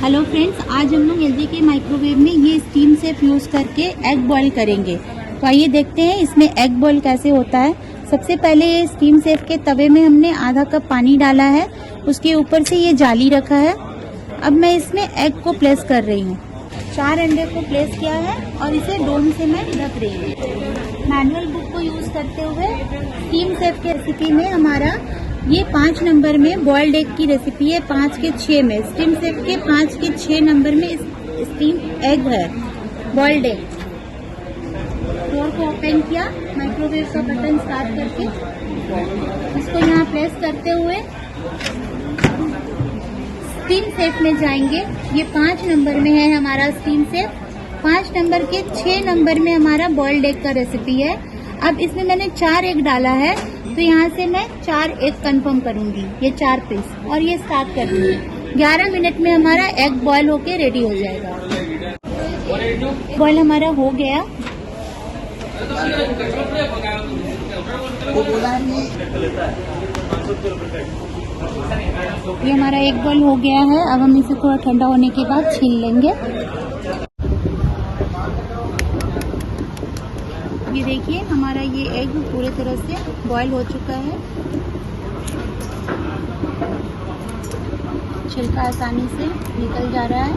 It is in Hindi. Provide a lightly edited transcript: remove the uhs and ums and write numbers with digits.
हेलो फ्रेंड्स, आज हम लोग एलजी के माइक्रोवेव में ये स्टीम सेफ यूज करके एग बॉईल करेंगे। तो आइए देखते हैं इसमें एग बॉईल कैसे होता है। सबसे पहले ये स्टीम सेफ के तवे में हमने आधा कप पानी डाला है, उसके ऊपर से ये जाली रखा है। अब मैं इसमें एग को प्लेस कर रही हूँ। 4 अंडे को प्लेस किया है और इसे डोम से मैं ढक रही हूँ। मैनुअल बुक को यूज करते हुए स्टीम सेफ की रेसिपी में हमारा ये 5 नंबर में बॉइल्ड एग की रेसिपी है। 5 के 6 में स्टीम सेफ के 5 के 6 नंबर में स्टीम एग है, बॉइल्ड एग। डोर को ओपन किया, माइक्रोवेव का बटन स्टार्ट करके इसको यहाँ प्रेस करते हुए स्टीम सेफ में जाएंगे। ये 5 नंबर में है हमारा स्टीम सेफ। 5 नंबर के 6 नंबर में हमारा बॉइल्ड एग का रेसिपी है। अब इसमें मैंने 4 एग डाला है, तो यहाँ से मैं 4 एग कंफर्म करूंगी, ये 4 पीस, और ये स्टार्ट कर दूंगी। 11 मिनट में हमारा एग बॉयल होके रेडी हो जाएगा। बॉयल हमारा हो गया। ये हमारा एग बॉयल हो गया है। अब हम इसे थोड़ा ठंडा होने के बाद छील लेंगे। ये देखिए हमारा ये एग पूरी तरह से बॉयल हो चुका है। छिलका आसानी से निकल जा रहा है।